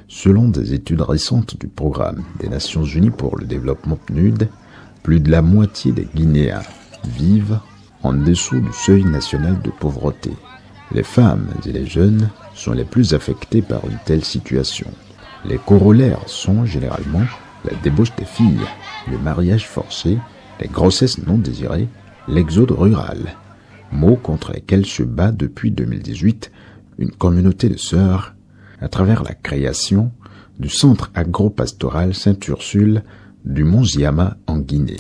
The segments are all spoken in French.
Selon des études récentes du Programme des Nations Unies pour le développement PNUD, plus de la moitié des Guinéens vivent en dessous du seuil national de pauvreté. Les femmes et les jeunes sont les plus affectés par une telle situation. Les corollaires sont généralement la débauche des filles, le mariage forcé, les grossesses non désirées, l'exode rural, mots contre lesquels se bat depuis 2018 une communauté de sœurs à travers la création du centre agro-pastoral Sainte-Ursule du Mont Ziama en Guinée.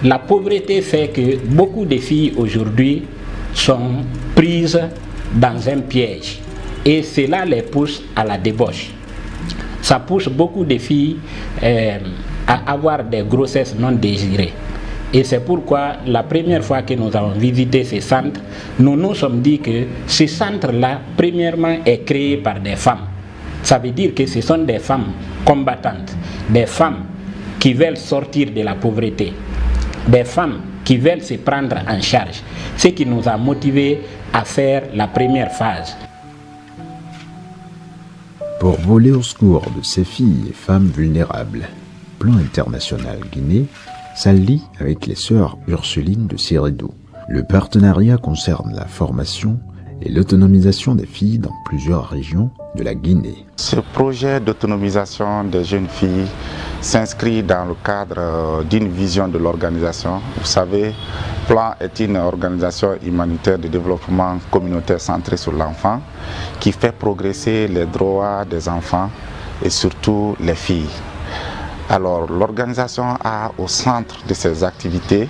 La pauvreté fait que beaucoup de filles aujourd'hui sont prises dans un piège et cela les pousse à la débauche. Ça pousse beaucoup de filles à avoir des grossesses non désirées. Et c'est pourquoi la première fois que nous avons visité ces centres, nous nous sommes dit que ce centre-là, premièrement, est créé par des femmes. Ça veut dire que ce sont des femmes combattantes, des femmes qui veulent sortir de la pauvreté, des femmes qui veulent se prendre en charge, ce qui nous a motivés à faire la première phase. Pour voler au secours de ces filles et femmes vulnérables, Plan International Guinée s'allie avec les sœurs Ursulines de Sirédou. Le partenariat concerne la formation et l'autonomisation des filles dans plusieurs régions de la Guinée. Ce projet d'autonomisation des jeunes filles s'inscrit dans le cadre d'une vision de l'organisation. Vous savez, Plan est une organisation humanitaire de développement communautaire centrée sur l'enfant qui fait progresser les droits des enfants et surtout les filles. Alors l'organisation a au centre de ses activités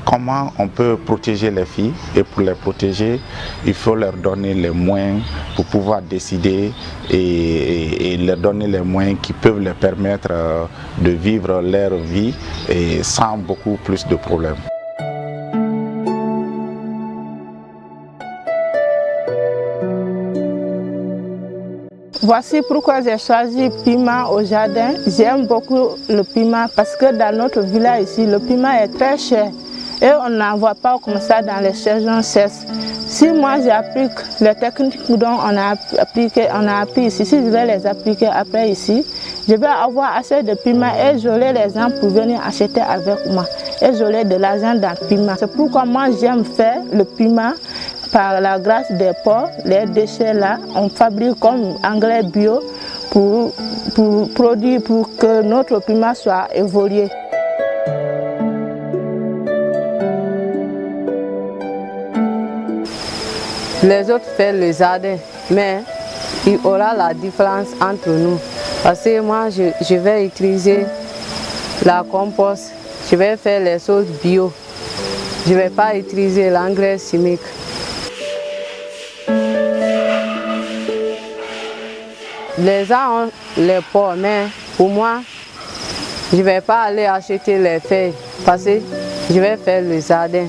comment on peut protéger les filles, et pour les protéger, il faut leur donner les moyens pour pouvoir décider et leur donner les moyens qui peuvent leur permettre de vivre leur vie et sans beaucoup plus de problèmes. Voici pourquoi j'ai choisi piment au jardin. J'aime beaucoup le piment parce que dans notre village ici, le piment est très cher et on n'en voit pas comme ça dans les saisons sèches. Si moi j'applique les techniques dont on a appris ici, si je vais les appliquer après ici, je vais avoir assez de piment et j'aurai les gens pour venir acheter avec moi. Et j'aurai de l'argent dans le piment. C'est pourquoi moi j'aime faire le piment. Par la grâce des porcs, les déchets là, on fabrique comme engrais bio pour produire, pour que notre piment soit évolué. Les autres font le jardin, mais il y aura la différence entre nous. Parce que moi, je vais utiliser la compost, je vais faire les choses bio. Je ne vais pas utiliser l'engrais chimique. Les gens ont les porcs, mais pour moi, je ne vais pas aller acheter les feuilles parce que je vais faire le jardin.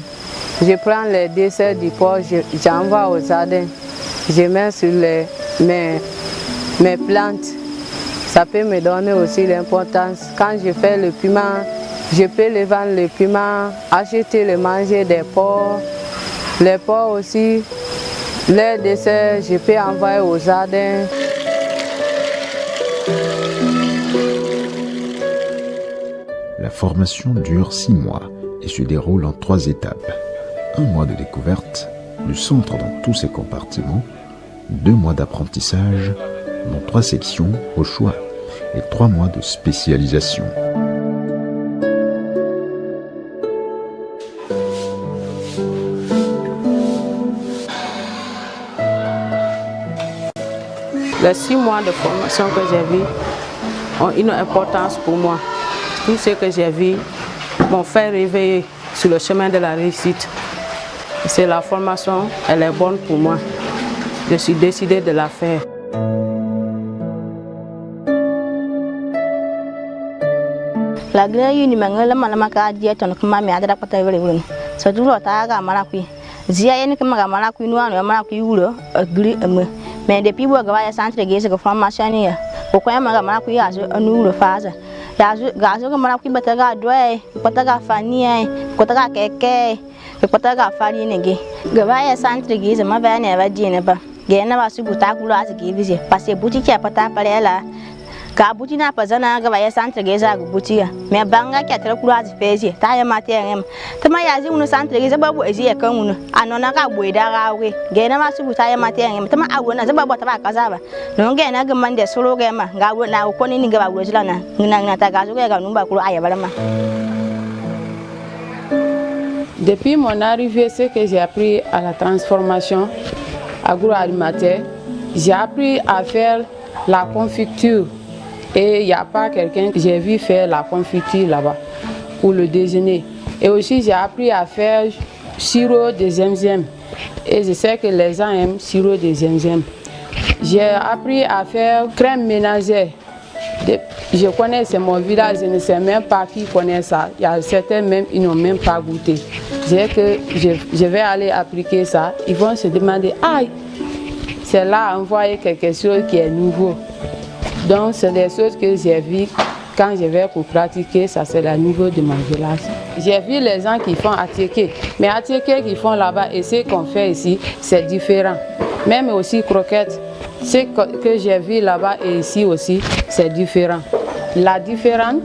Je prends les déchets du porc, j'envoie au jardin, je mets sur mes plantes. Ça peut me donner aussi l'importance. Quand je fais le piment, je peux le vendre le piment, acheter le manger des porcs. Les porcs aussi, les déchets, je peux envoyer au jardin. La formation dure 6 mois et se déroule en 3 étapes. 1 mois de découverte du centre dans tous ses compartiments, 2 mois d'apprentissage dans 3 sections au choix et 3 mois de spécialisation. Les 6 mois de formation que j'ai vus ont une importance pour moi. Tout ce que j'ai vu m'ont fait rêver sur le chemin de la réussite. C'est la formation, elle est bonne pour moi. Je suis décidée de la faire. La grille ni mangala malama ka dia ton kuma me adara pata wele wele so du lo ta ga mala kui zia yen kuma ga mala kui no anu mala kui wulo agri ame mais depuis bo ga ya centre gese ga formation ni ko ko ma ga mala kui azu anu wulo faza ya azu ga azu ga mala kui bata ga doe pata ga fani ai ko ta ga keke ko pata ga fari ne ge ga ya centre gese ma ba ne ba di ne ba ge na ba su buta kulo azu ge bise parce que buti ki pata pare la ka buti na pazana ga ya centre geza ga buti ya me banga ki atra kuru azi fezi ta ya mate ngem tama ya zi unu centre geza babu ezi ya kan unu anona ka boida ga we ge na masu buta ya mate ngem tama awo na zaba bota ba kaza ba no ge na ga mande solo ga ma ga wo na ko ni ga ba wo zila na ngina ta ga zo ga numba kuru aya balama. Depuis mon arrivée, ce que j'ai appris à la transformation agroalimentaire, j'ai appris à faire la confiture. Et il n'y a pas quelqu'un que j'ai vu faire la confiture là-bas pour le déjeuner. Et aussi j'ai appris à faire sirop de zemzem. Et je sais que les gens aiment sirop de zemzem. J'ai appris à faire crème ménagère. Je connais, c'est mon village, je ne sais même pas qui connaît ça. Il y a certains même, ils n'ont même pas goûté. Je vais aller appliquer ça. Ils vont se demander, aïe, c'est là envoyer quelque chose qui est nouveau. Donc, c'est des choses que j'ai vues quand je vais pour pratiquer, ça c'est le niveau de mon village. J'ai vu les gens qui font attiéké, mais attiéké qu'ils font là-bas et ce qu'on fait ici, c'est différent. Même aussi croquettes, ce que j'ai vu là-bas et ici aussi, c'est différent. La différence,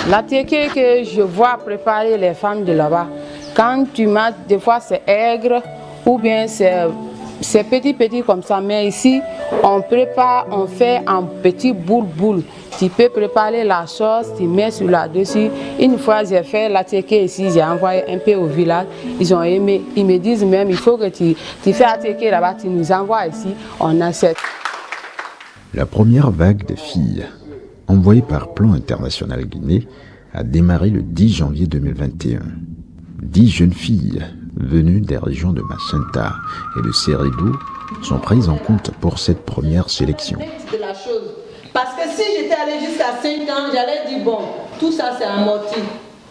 l'attiéké que je vois préparer les femmes de là-bas, quand tu manges, des fois c'est aigre ou bien c'est petit comme ça, mais ici on prépare, on fait en petits boules. Tu peux préparer la sauce, tu mets sur là-dessus. Une fois j'ai fait l'attiéké ici, j'ai envoyé un peu au village, ils ont aimé. Ils me disent même, il faut que tu fais attiéké là-bas, tu nous envoies ici, on achète. La première vague de filles envoyées par Plan International Guinée a démarré le 10 janvier 2021. 10 jeunes filles venues des régions de Macenta et de Sérédou sont prises en compte pour cette première sélection. Parce que si j'étais allé jusqu'à 5 ans, j'allais dire bon, tout ça c'est amorti.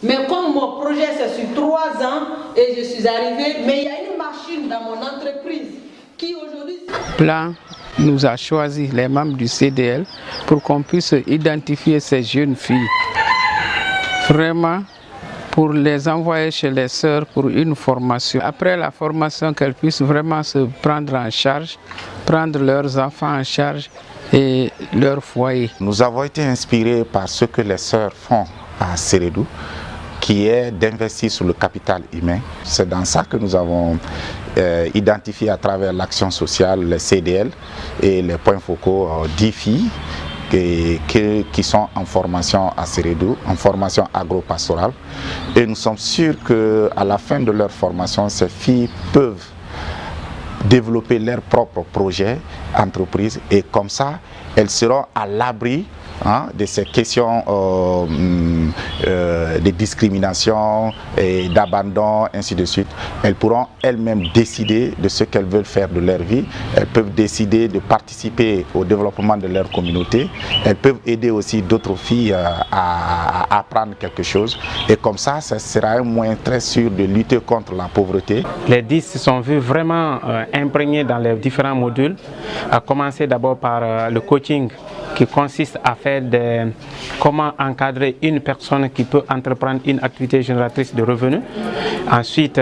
Mais comme mon projet c'est sur 3 ans et je suis arrivée, mais il y a une machine dans mon entreprise qui aujourd'hui... Plan nous a choisi les membres du CDL pour qu'on puisse identifier ces jeunes filles. Vraiment, pour les envoyer chez les sœurs pour une formation. Après la formation, qu'elles puissent vraiment se prendre en charge, prendre leurs enfants en charge et leur foyer. Nous avons été inspirés par ce que les sœurs font à Sérédou, qui est d'investir sur le capital humain. C'est dans ça que nous avons identifié à travers l'action sociale, les CDL et les points focaux 10 filles qui sont en formation à Sérédou, en formation agro-pastorale. Et nous sommes sûrs qu'à la fin de leur formation, ces filles peuvent développer leurs propres projets, entreprises, et comme ça, elles seront à l'abri de ces questions de discrimination et d'abandon, ainsi de suite. Elles pourront elles-mêmes décider de ce qu'elles veulent faire de leur vie. Elles peuvent décider de participer au développement de leur communauté. Elles peuvent aider aussi d'autres filles à apprendre quelque chose. Et comme ça sera un moyen très sûr de lutter contre la pauvreté. Les 10 se sont vus vraiment imprégnés dans les différents modules, à commencer d'abord par le coaching qui consiste à faire comment encadrer une personne qui peut entreprendre une activité génératrice de revenus. Ensuite,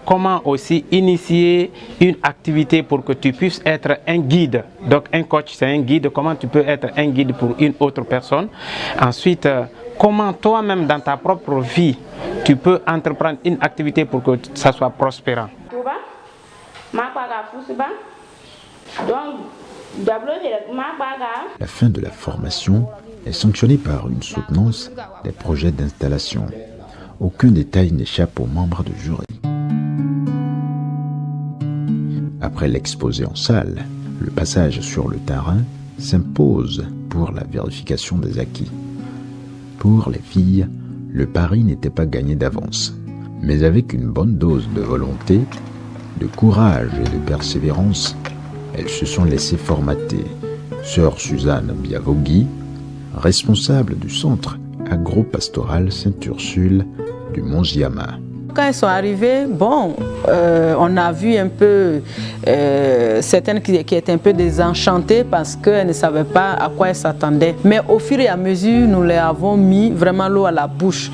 comment aussi initier une activité pour que tu puisses être un guide. Donc un coach, c'est un guide. Comment tu peux être un guide pour une autre personne. Ensuite, comment toi-même dans ta propre vie, tu peux entreprendre une activité pour que ça soit prospérant. La fin de la formation est sanctionnée par une soutenance des projets d'installation. Aucun détail n'échappe aux membres du jury. Après l'exposé en salle, le passage sur le terrain s'impose pour la vérification des acquis. Pour les filles, le pari n'était pas gagné d'avance, mais avec une bonne dose de volonté, de courage et de persévérance, elles se sont laissées formater. Sœur Suzanne Biavogui, responsable du centre agro-pastoral Sainte-Ursule du Mont-Ziama. Quand elles sont arrivées, on a vu un peu certaines qui étaient un peu désenchantées parce qu'elles ne savaient pas à quoi elles s'attendaient. Mais au fur et à mesure, nous les avons mis vraiment l'eau à la bouche.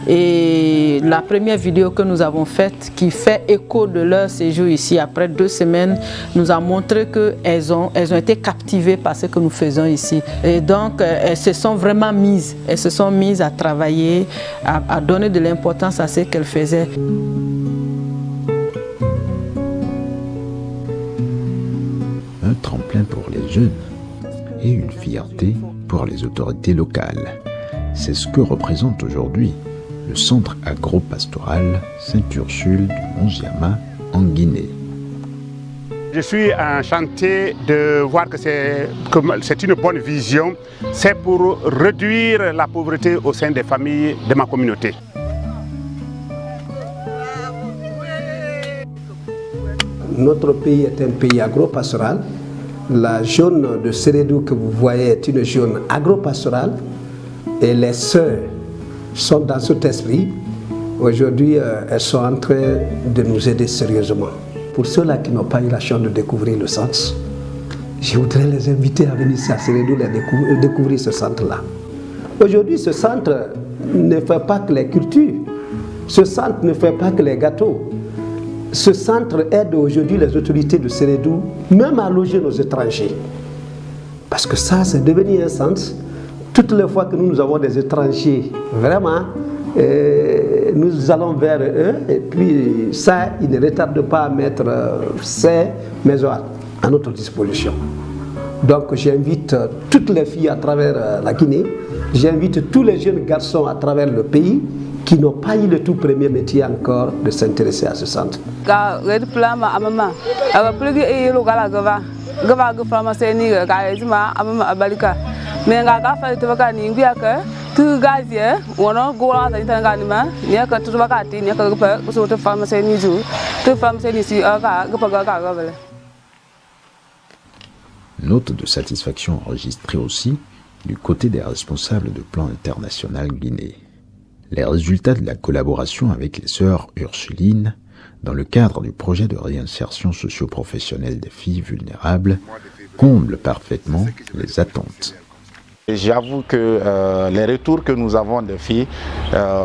Et la première vidéo que nous avons faite, qui fait écho de leur séjour ici, après 2 semaines, nous a montré qu'elles ont été captivées par ce que nous faisons ici. Et donc, elles se sont vraiment mises. Elles se sont mises à travailler, à donner de l'importance à ce qu'elles faisaient. Un tremplin pour les jeunes et une fierté pour les autorités locales. C'est ce que représente aujourd'hui le centre agro-pastoral Sainte-Ursule du Mont-Ziama en Guinée. Je suis enchanté de voir que c'est une bonne vision. C'est pour réduire la pauvreté au sein des familles de ma communauté. Notre pays est un pays agro-pastoral. La zone de Sérédou que vous voyez est une zone agro-pastorale et les sœurs sont dans cet esprit. Aujourd'hui, elles sont en train de nous aider sérieusement. Pour ceux-là qui n'ont pas eu la chance de découvrir le centre, je voudrais les inviter à venir à Sérédou et découvrir ce centre-là. Aujourd'hui, ce centre ne fait pas que les cultures, ce centre ne fait pas que les gâteaux. Ce centre aide aujourd'hui les autorités de Sérédou, même à loger nos étrangers. Parce que ça, c'est devenu un centre. Toutes les fois que nous avons des étrangers, vraiment, nous allons vers eux. Et puis ça, ils ne retardent pas à mettre ces maisons à notre disposition. Donc j'invite toutes les filles à travers la Guinée, j'invite tous les jeunes garçons à travers le pays qui n'ont pas eu le tout premier métier encore de s'intéresser à ce centre. Note de satisfaction enregistrée aussi du côté des responsables de Plan International Guinée. Les résultats de la collaboration avec les sœurs Ursulines dans le cadre du projet de réinsertion socio-professionnelle des filles vulnérables comblent parfaitement les attentes. J'avoue que les retours que nous avons des filles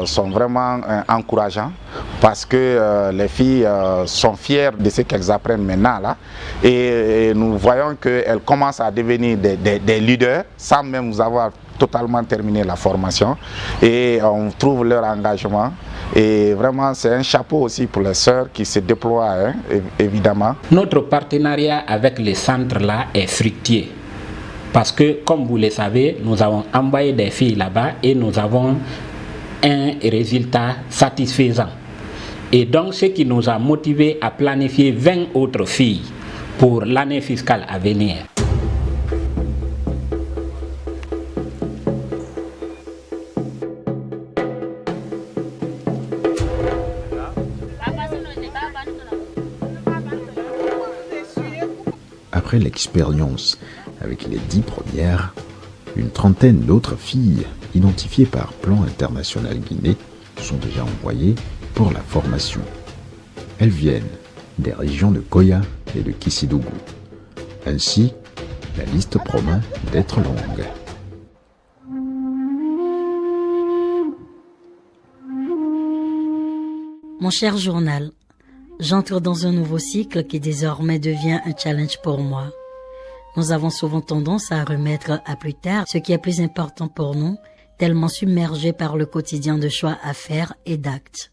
sont vraiment encourageants parce que les filles sont fières de ce qu'elles apprennent maintenant là et nous voyons qu'elles commencent à devenir des leaders sans même nous avoir totalement terminé la formation et on trouve leur engagement et vraiment c'est un chapeau aussi pour les sœurs qui se déploient hein, évidemment. Notre partenariat avec les centres là est fructueux. Parce que, comme vous le savez, nous avons envoyé des filles là-bas et nous avons un résultat satisfaisant. Et donc, ce qui nous a motivés à planifier 20 autres filles pour l'année fiscale à venir. Après l'expérience avec les 10 premières, une trentaine d'autres filles identifiées par Plan International Guinée sont déjà envoyées pour la formation. Elles viennent des régions de Koya et de Kissidougou. Ainsi, la liste promet d'être longue. Mon cher journal, j'entre dans un nouveau cycle qui désormais devient un challenge pour moi. Nous avons souvent tendance à remettre à plus tard ce qui est plus important pour nous tellement submergé par le quotidien de choix à faire et d'actes.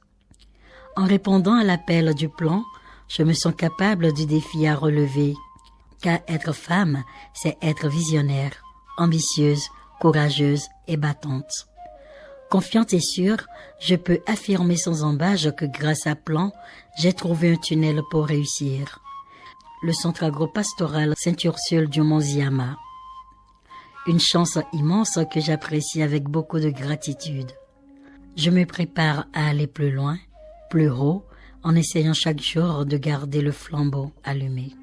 En répondant à l'appel du plan, je me sens capable du défi à relever, car être femme, c'est être visionnaire, ambitieuse, courageuse et battante. Confiante et sûre, je peux affirmer sans embâche que grâce à Plan, j'ai trouvé un tunnel pour réussir. Le centre agropastoral Sainte-Ursule du Mont-Ziama. Une chance immense que j'apprécie avec beaucoup de gratitude. Je me prépare à aller plus loin, plus haut, en essayant chaque jour de garder le flambeau allumé.